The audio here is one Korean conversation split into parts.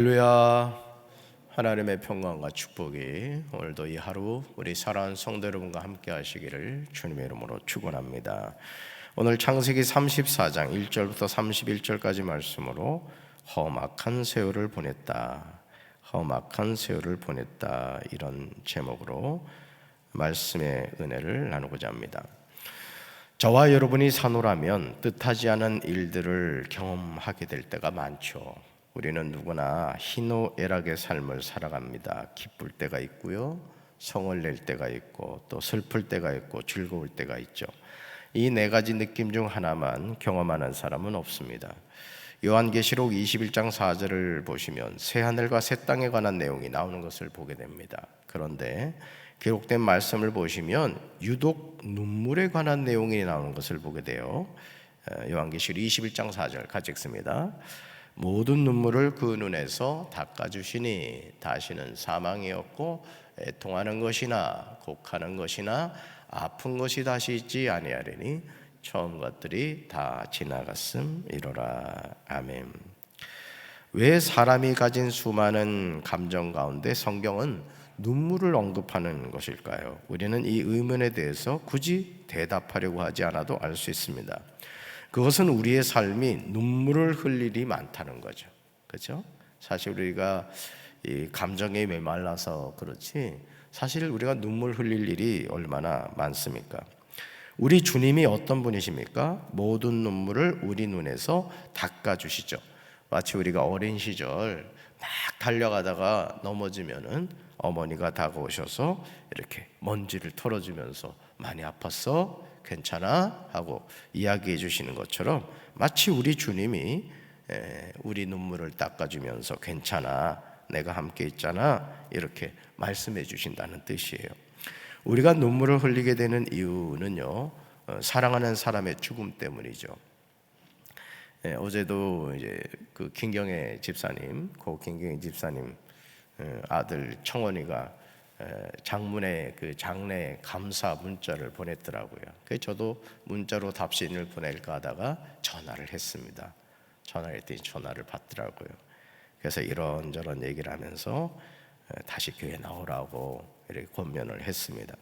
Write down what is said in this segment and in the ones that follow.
할렐루야. 하나님의 평강과 축복이 오늘도 이 하루 우리 사랑하는 성도 여러분과 함께 하시기를 주님의 이름으로 축원합니다. 오늘 창세기 34장 1절부터 31절까지 말씀으로 험악한 세월을 보냈다. 험악한 세월을 보냈다. 이런 제목으로 말씀의 은혜를 나누고자 합니다. 저와 여러분이 사노라면 뜻하지 않은 일들을 경험하게 될 때가 많죠. 우리는 누구나 희노애락의 삶을 살아갑니다. 기쁠 때가 있고요, 성을 낼 때가 있고, 또 슬플 때가 있고, 즐거울 때가 있죠. 이 네 가지 느낌 중 하나만 경험하는 사람은 없습니다. 요한계시록 21장 4절을 보시면 새하늘과 새 땅에 관한 내용이 나오는 것을 보게 됩니다. 그런데 기록된 말씀을 보시면 유독 눈물에 관한 내용이 나오는 것을 보게 돼요. 요한계시록 21장 4절 같이 읽습니다. 모든 눈물을 그 눈에서 닦아주시니 다시는 사망이 없고 애통하는 것이나 곡하는 것이나 아픈 것이 다시 있지 아니하리니 처음 것들이 다 지나갔음이로라. 아멘. 왜 사람이 가진 수많은 감정 가운데 성경은 눈물을 언급하는 것일까요? 우리는 이 의문에 대해서 굳이 대답하려고 하지 않아도 알 수 있습니다. 그것은 우리의 삶이 눈물을 흘릴 일이 많다는 거죠. 그렇죠? 사실 우리가 이 감정에 메말라서 그렇지 사실 우리가 눈물 흘릴 일이 얼마나 많습니까? 우리 주님이 어떤 분이십니까? 모든 눈물을 우리 눈에서 닦아주시죠. 마치 우리가 어린 시절 막 달려가다가 넘어지면은 어머니가 다가오셔서 이렇게 먼지를 털어주면서 많이 아팠어? 괜찮아? 하고 이야기해 주시는 것처럼 마치 우리 주님이 우리 눈물을 닦아주면서 괜찮아, 내가 함께 있잖아, 이렇게 말씀해 주신다는 뜻이에요. 우리가 눈물을 흘리게 되는 이유는요, 사랑하는 사람의 죽음 때문이죠. 어제도 이제 그 김경애 집사님, 고 김경애 집사님 아들 청원이가 장문의 그 장례 감사 문자를 보냈더라고요. 그래서 저도 문자로 답신을 보낼까 하다가 전화를 했습니다. 전화했더니 전화를 받더라고요. 그래서 이런저런 얘기를 하면서 다시 교회 나오라고 이렇게 권면을 했습니다.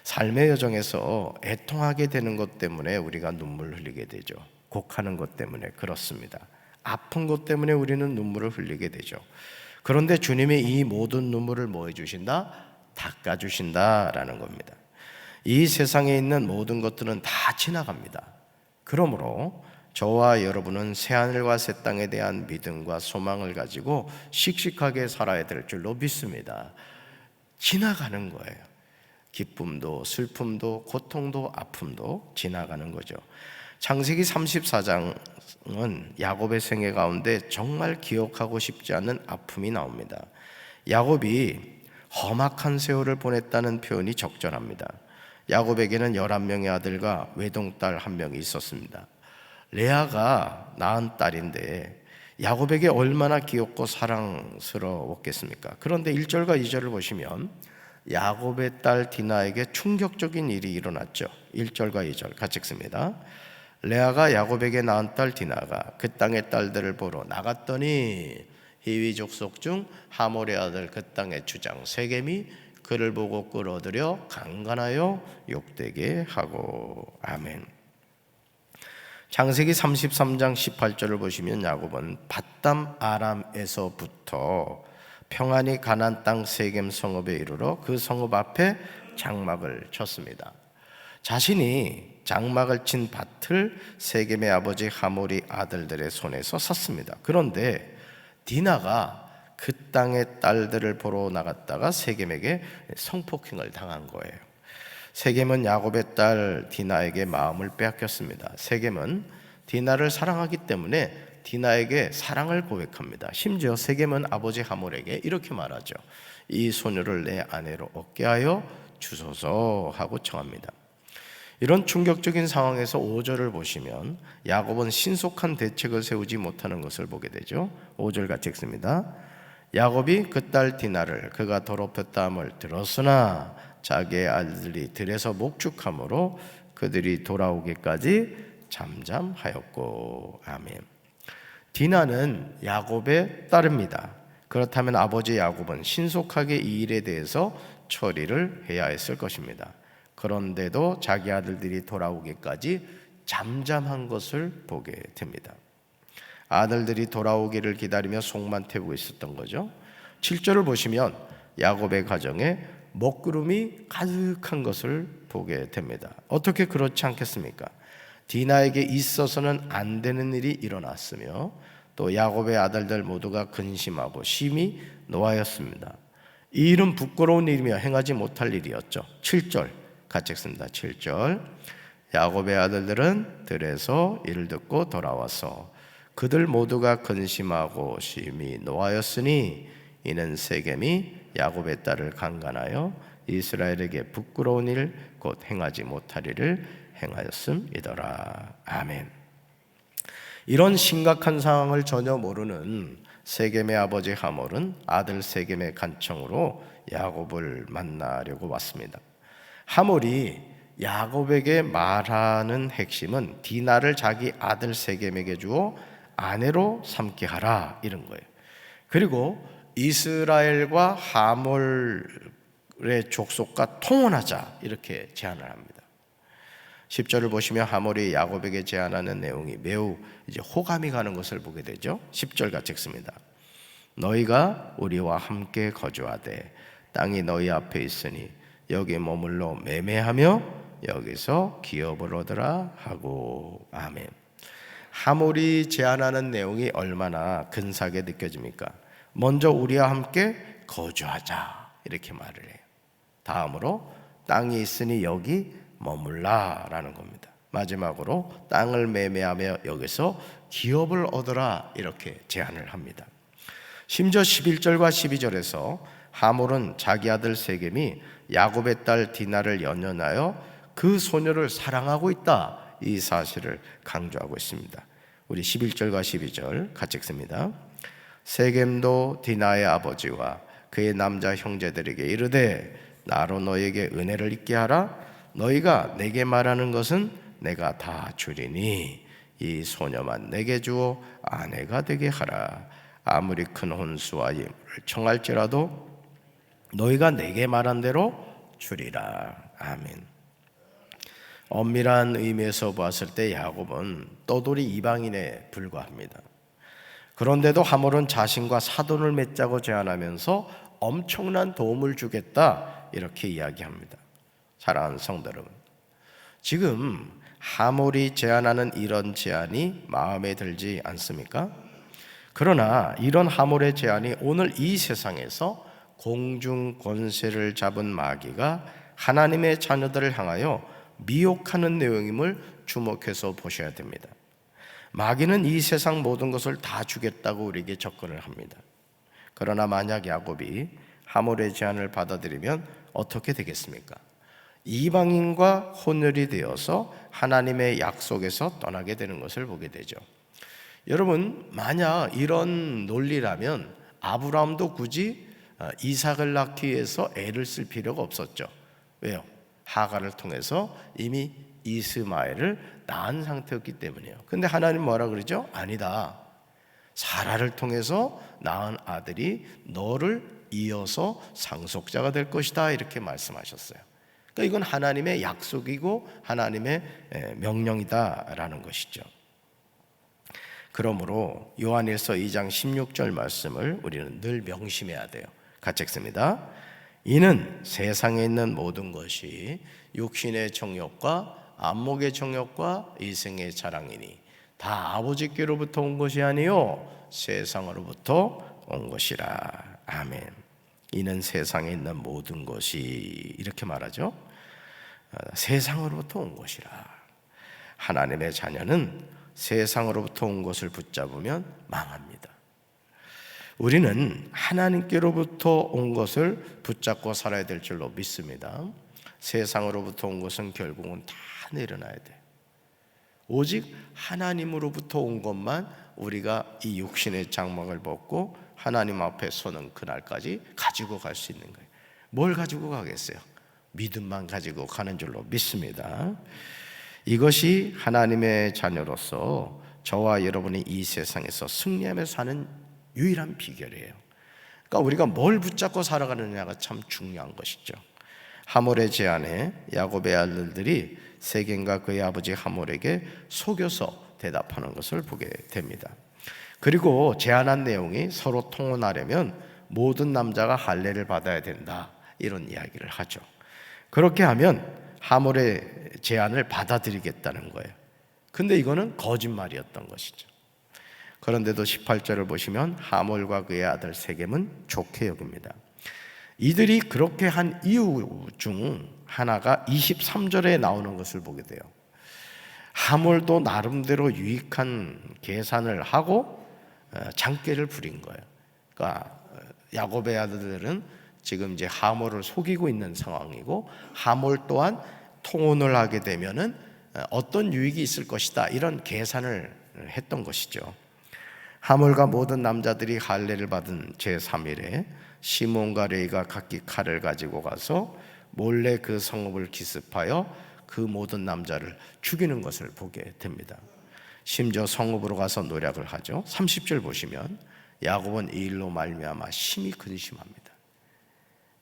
삶의 여정에서 애통하게 되는 것 때문에 우리가 눈물을 흘리게 되죠. 곡하는 것 때문에 그렇습니다. 아픈 것 때문에 우리는 눈물을 흘리게 되죠. 그런데 주님이 이 모든 눈물을 뭐 해주신다? 닦아주신다라는 겁니다. 이 세상에 있는 모든 것들은 다 지나갑니다. 그러므로 저와 여러분은 새하늘과 새 땅에 대한 믿음과 소망을 가지고 씩씩하게 살아야 될 줄로 믿습니다. 지나가는 거예요. 기쁨도 슬픔도 고통도 아픔도 지나가는 거죠. 창세기 34장은 야곱의 생애 가운데 정말 기억하고 싶지 않은 아픔이 나옵니다. 야곱이 험악한 세월을 보냈다는 표현이 적절합니다. 야곱에게는 11명의 아들과 외동딸 1명이 있었습니다. 레아가 낳은 딸인데 야곱에게 얼마나 귀엽고 사랑스러웠겠습니까? 그런데 1절과 2절을 보시면 야곱의 딸 디나에게 충격적인 일이 일어났죠. 1절과 2절 같이 읽습니다. 레아가 야곱에게 낳은 딸 디나가 그 땅의 딸들을 보러 나갔더니 히위 족속 중 하몰의 아들 그 땅의 주장 세겜이 그를 보고 끌어들여 강간하여 욕되게 하고. 아멘. 창세기 33장 18절을 보시면 야곱은 밧담 아람에서부터 평안히 가나안 땅 세겜 성읍에 이르러 그 성읍 앞에 장막을 쳤습니다. 자신이 장막을 친 밭을 세겜의 아버지 하몰이 아들들의 손에서 샀습니다. 그런데 디나가 그 땅의 딸들을 보러 나갔다가 세겜에게 성폭행을 당한 거예요. 세겜은 야곱의 딸 디나에게 마음을 빼앗겼습니다. 세겜은 디나를 사랑하기 때문에 디나에게 사랑을 고백합니다. 심지어 세겜은 아버지 하몰에게 이렇게 말하죠. 이 소녀를 내 아내로 얻게 하여 주소서 하고 청합니다. 이런 충격적인 상황에서 5절을 보시면 야곱은 신속한 대책을 세우지 못하는 것을 보게 되죠. 5절 같이 읽습니다. 야곱이 그 딸 디나를 그가 더럽혔다 함을 들었으나 자기의 아들들이 들에서 목축함으로 그들이 돌아오기까지 잠잠하였고. 아멘. 디나는 야곱의 딸입니다. 그렇다면 아버지 야곱은 신속하게 이 일에 대해서 처리를 해야 했을 것입니다. 그런데도 자기 아들들이 돌아오기까지 잠잠한 것을 보게 됩니다. 아들들이 돌아오기를 기다리며 속만 태우고 있었던 거죠. 7절을 보시면 야곱의 가정에 먹구름이 가득한 것을 보게 됩니다. 어떻게 그렇지 않겠습니까? 디나에게 있어서는 안 되는 일이 일어났으며 또 야곱의 아들들 모두가 근심하고 심히 노하였습니다. 이 일은 부끄러운 일이며 행하지 못할 일이었죠. 7절 같이 읽습니다. 7절 야곱의 아들들은 들에서 이를 듣고 돌아와서 그들 모두가 근심하고 심히 노하였으니 이는 세겜이 야곱의 딸을 강간하여 이스라엘에게 부끄러운 일 곧 행하지 못할 일을 행하였음이더라. 아멘. 이런 심각한 상황을 전혀 모르는 세겜의 아버지 하몰은 아들 세겜의 간청으로 야곱을 만나려고 왔습니다. 하몰이 야곱에게 말하는 핵심은 디나를 자기 아들 세겜에게 주어 아내로 삼게 하라 이런 거예요. 그리고 이스라엘과 하몰의 족속과 통혼하자 이렇게 제안을 합니다. 10절을 보시면 하몰이 야곱에게 제안하는 내용이 매우 이제 호감이 가는 것을 보게 되죠. 10절 같이 읽습니다. 너희가 우리와 함께 거주하되 땅이 너희 앞에 있으니 여기 머물러 매매하며 여기서 기업을 얻으라 하고. 아멘. 하몰이 제안하는 내용이 얼마나 근사하게 느껴집니까? 먼저 우리와 함께 거주하자 이렇게 말을 해요. 다음으로 땅이 있으니 여기 머물라라는 겁니다. 마지막으로 땅을 매매하며 여기서 기업을 얻으라 이렇게 제안을 합니다. 심지어 11절과 12절에서 하몰은 자기 아들 세겜이 야곱의 딸 디나를 연연하여 그 소녀를 사랑하고 있다 이 사실을 강조하고 있습니다. 우리 11절과 12절 같이 읽습니다. 세겜도 디나의 아버지와 그의 남자 형제들에게 이르되 나로 너에게 은혜를 잊게 하라. 너희가 내게 말하는 것은 내가 다 주리니 이 소녀만 내게 주어 아내가 되게 하라. 아무리 큰 혼수와 예물을 청할지라도 너희가 내게 말한 대로 주리라. 아멘. 엄밀한 의미에서 봤을 때 야곱은 떠돌이 이방인에 불과합니다. 그런데도 하몰은 자신과 사돈을 맺자고 제안하면서 엄청난 도움을 주겠다 이렇게 이야기합니다. 사랑하는 성도 여러분, 지금 하몰이 제안하는 이런 제안이 마음에 들지 않습니까? 그러나 이런 하몰의 제안이 오늘 이 세상에서 공중 권세를 잡은 마귀가 하나님의 자녀들을 향하여 미혹하는 내용임을 주목해서 보셔야 됩니다. 마귀는 이 세상 모든 것을 다 주겠다고 우리에게 접근을 합니다. 그러나 만약 야곱이 하몰의 제안을 받아들이면 어떻게 되겠습니까? 이방인과 혼혈이 되어서 하나님의 약속에서 떠나게 되는 것을 보게 되죠. 여러분, 만약 이런 논리라면 아브라함도 굳이 이삭을 낳기 위해서 애를 쓸 필요가 없었죠. 왜요? 하갈을 통해서 이미 이스마엘을 낳은 상태였기 때문이에요. 근데 하나님 뭐라 그러죠? 아니다. 사라를 통해서 낳은 아들이 너를 이어서 상속자가 될 것이다 이렇게 말씀하셨어요. 그러니까 이건 하나님의 약속이고 하나님의 명령이다라는 것이죠. 그러므로 요한일서 2장 16절 말씀을 우리는 늘 명심해야 돼요. 같이 읽습니다. 이는 세상에 있는 모든 것이 육신의 정욕과 안목의 정욕과 이생의 자랑이니 다 아버지께로부터 온 것이 아니요 세상으로부터 온 것이라. 아멘. 이는 세상에 있는 모든 것이 이렇게 말하죠. 세상으로부터 온 것이라. 하나님의 자녀는 세상으로부터 온 것을 붙잡으면 망합니다. 우리는 하나님께로부터 온 것을 붙잡고 살아야 될 줄로 믿습니다. 세상으로부터 온 것은 결국은 다 내려놔야 돼. 오직 하나님으로부터 온 것만 우리가 이 육신의 장막을 벗고 하나님 앞에 서는 그날까지 가지고 갈 수 있는 거예요. 뭘 가지고 가겠어요? 믿음만 가지고 가는 줄로 믿습니다. 이것이 하나님의 자녀로서 저와 여러분이 이 세상에서 승리하며 사는 유일한 비결이에요. 그러니까 우리가 뭘 붙잡고 살아가느냐가 참 중요한 것이죠. 하몰의 제안에 야곱의 아들들이 세겜과 그의 아버지 하몰에게 속여서 대답하는 것을 보게 됩니다. 그리고 제안한 내용이 서로 통혼하려면 모든 남자가 할례를 받아야 된다, 이런 이야기를 하죠. 그렇게 하면 하몰의 제안을 받아들이겠다는 거예요. 근데 이거는 거짓말이었던 것이죠. 그런데도 18절을 보시면 하몰과 그의 아들 세겜은 좋게 여깁니다. 이들이 그렇게 한 이유 중 하나가 23절에 나오는 것을 보게 돼요. 하몰도 나름대로 유익한 계산을 하고 장깨를 부린 거예요. 그러니까 야곱의 아들들은 지금 이제 하몰을 속이고 있는 상황이고, 하몰 또한 통혼을 하게 되면은 어떤 유익이 있을 것이다, 이런 계산을 했던 것이죠. 하몰과 모든 남자들이 할례를 받은 제3일에 시몬과 레위가 각기 칼을 가지고 가서 몰래 그 성읍을 기습하여 그 모든 남자를 죽이는 것을 보게 됩니다. 심지어 성읍으로 가서 노략을 하죠. 30절 보시면 야곱은 이 일로 말미암아 심히 근심합니다.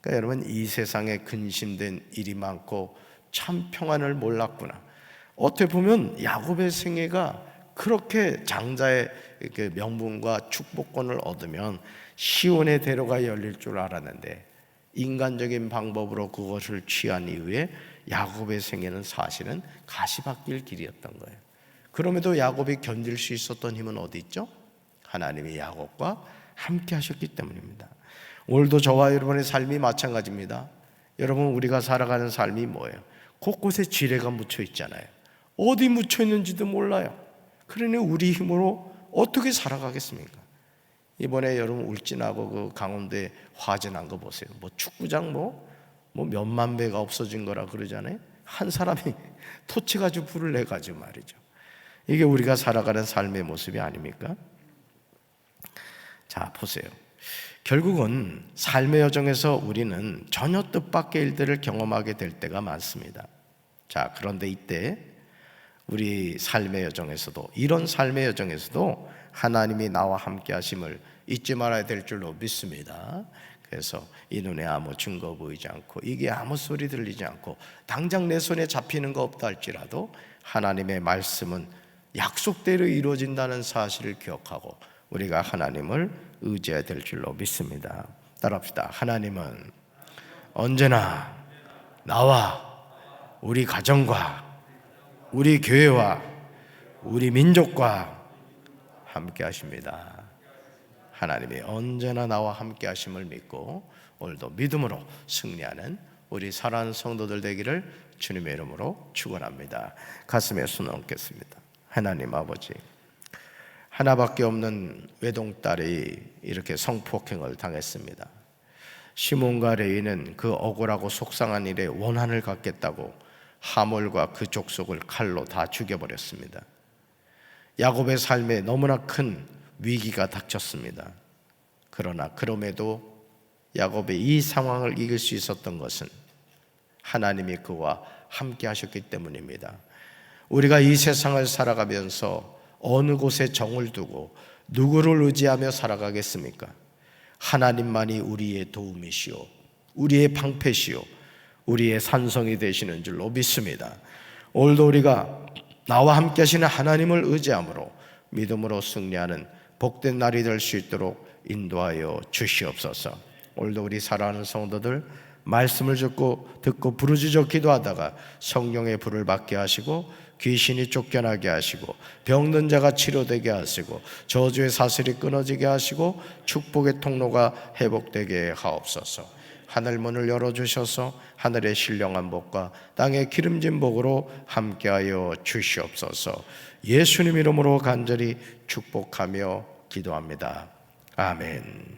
그러니까 여러분, 이 세상에 근심된 일이 많고 참 평안을 몰랐구나. 어떻게 보면 야곱의 생애가 그렇게 장자의 명분과 축복권을 얻으면 시온의 대로가 열릴 줄 알았는데, 인간적인 방법으로 그것을 취한 이후에 야곱의 생애는 사실은 가시밭길 길이었던 거예요. 그럼에도 야곱이 견딜 수 있었던 힘은 어디 있죠? 하나님이 야곱과 함께 하셨기 때문입니다. 오늘도 저와 여러분의 삶이 마찬가지입니다. 여러분, 우리가 살아가는 삶이 뭐예요? 곳곳에 지뢰가 묻혀 있잖아요. 어디 묻혀 있는지도 몰라요. 그러니 우리 힘으로 어떻게 살아가겠습니까? 이번에 여러분 울진하고 그 강원도에 화재 난 거 보세요. 뭐 축구장 뭐 몇만 배가 없어진 거라 그러잖아요. 한 사람이 토치 가지고 불을 내 가지고 말이죠. 이게 우리가 살아가는 삶의 모습이 아닙니까? 자, 보세요. 결국은 삶의 여정에서 우리는 전혀 뜻밖의 일들을 경험하게 될 때가 많습니다. 자, 그런데 이때 우리 삶의 여정에서도, 이런 삶의 여정에서도 하나님이 나와 함께 하심을 잊지 말아야 될 줄로 믿습니다. 그래서 이 눈에 아무 증거 보이지 않고 이게 아무 소리 들리지 않고 당장 내 손에 잡히는 거 없다 할지라도 하나님의 말씀은 약속대로 이루어진다는 사실을 기억하고 우리가 하나님을 의지해야 될 줄로 믿습니다. 따라합시다. 하나님은 언제나 나와 우리 가정과 우리 교회와 우리 민족과 함께 하십니다. 하나님이 언제나 나와 함께 하심을 믿고 오늘도 믿음으로 승리하는 우리 사랑하는 성도들 되기를 주님의 이름으로 축원합니다. 가슴에 손을 얹겠습니다. 하나님 아버지, 하나밖에 없는 외동딸이 이렇게 성폭행을 당했습니다. 시몬과 레위는 그 억울하고 속상한 일에 원한을 갖겠다고 하몰과 그 족속을 칼로 다 죽여버렸습니다. 야곱의 삶에 너무나 큰 위기가 닥쳤습니다. 그러나 그럼에도 야곱의 이 상황을 이길 수 있었던 것은 하나님이 그와 함께 하셨기 때문입니다. 우리가 이 세상을 살아가면서 어느 곳에 정을 두고 누구를 의지하며 살아가겠습니까? 하나님만이 우리의 도움이시오, 우리의 방패시오, 우리의 산성이 되시는 줄로 믿습니다. 오늘도 우리가 나와 함께 하시는 하나님을 의지함으로 믿음으로 승리하는 복된 날이 될 수 있도록 인도하여 주시옵소서. 오늘도 우리 사랑하는 성도들 말씀을 듣고 부르짖어 기도하다가 성령의 불을 받게 하시고 귀신이 쫓겨나게 하시고 병든 자가 치료되게 하시고 저주의 사슬이 끊어지게 하시고 축복의 통로가 회복되게 하옵소서. 하늘문을 열어주셔서 하늘의 신령한 복과 땅의 기름진 복으로 함께하여 주시옵소서. 예수님 이름으로 간절히 축복하며 기도합니다. 아멘.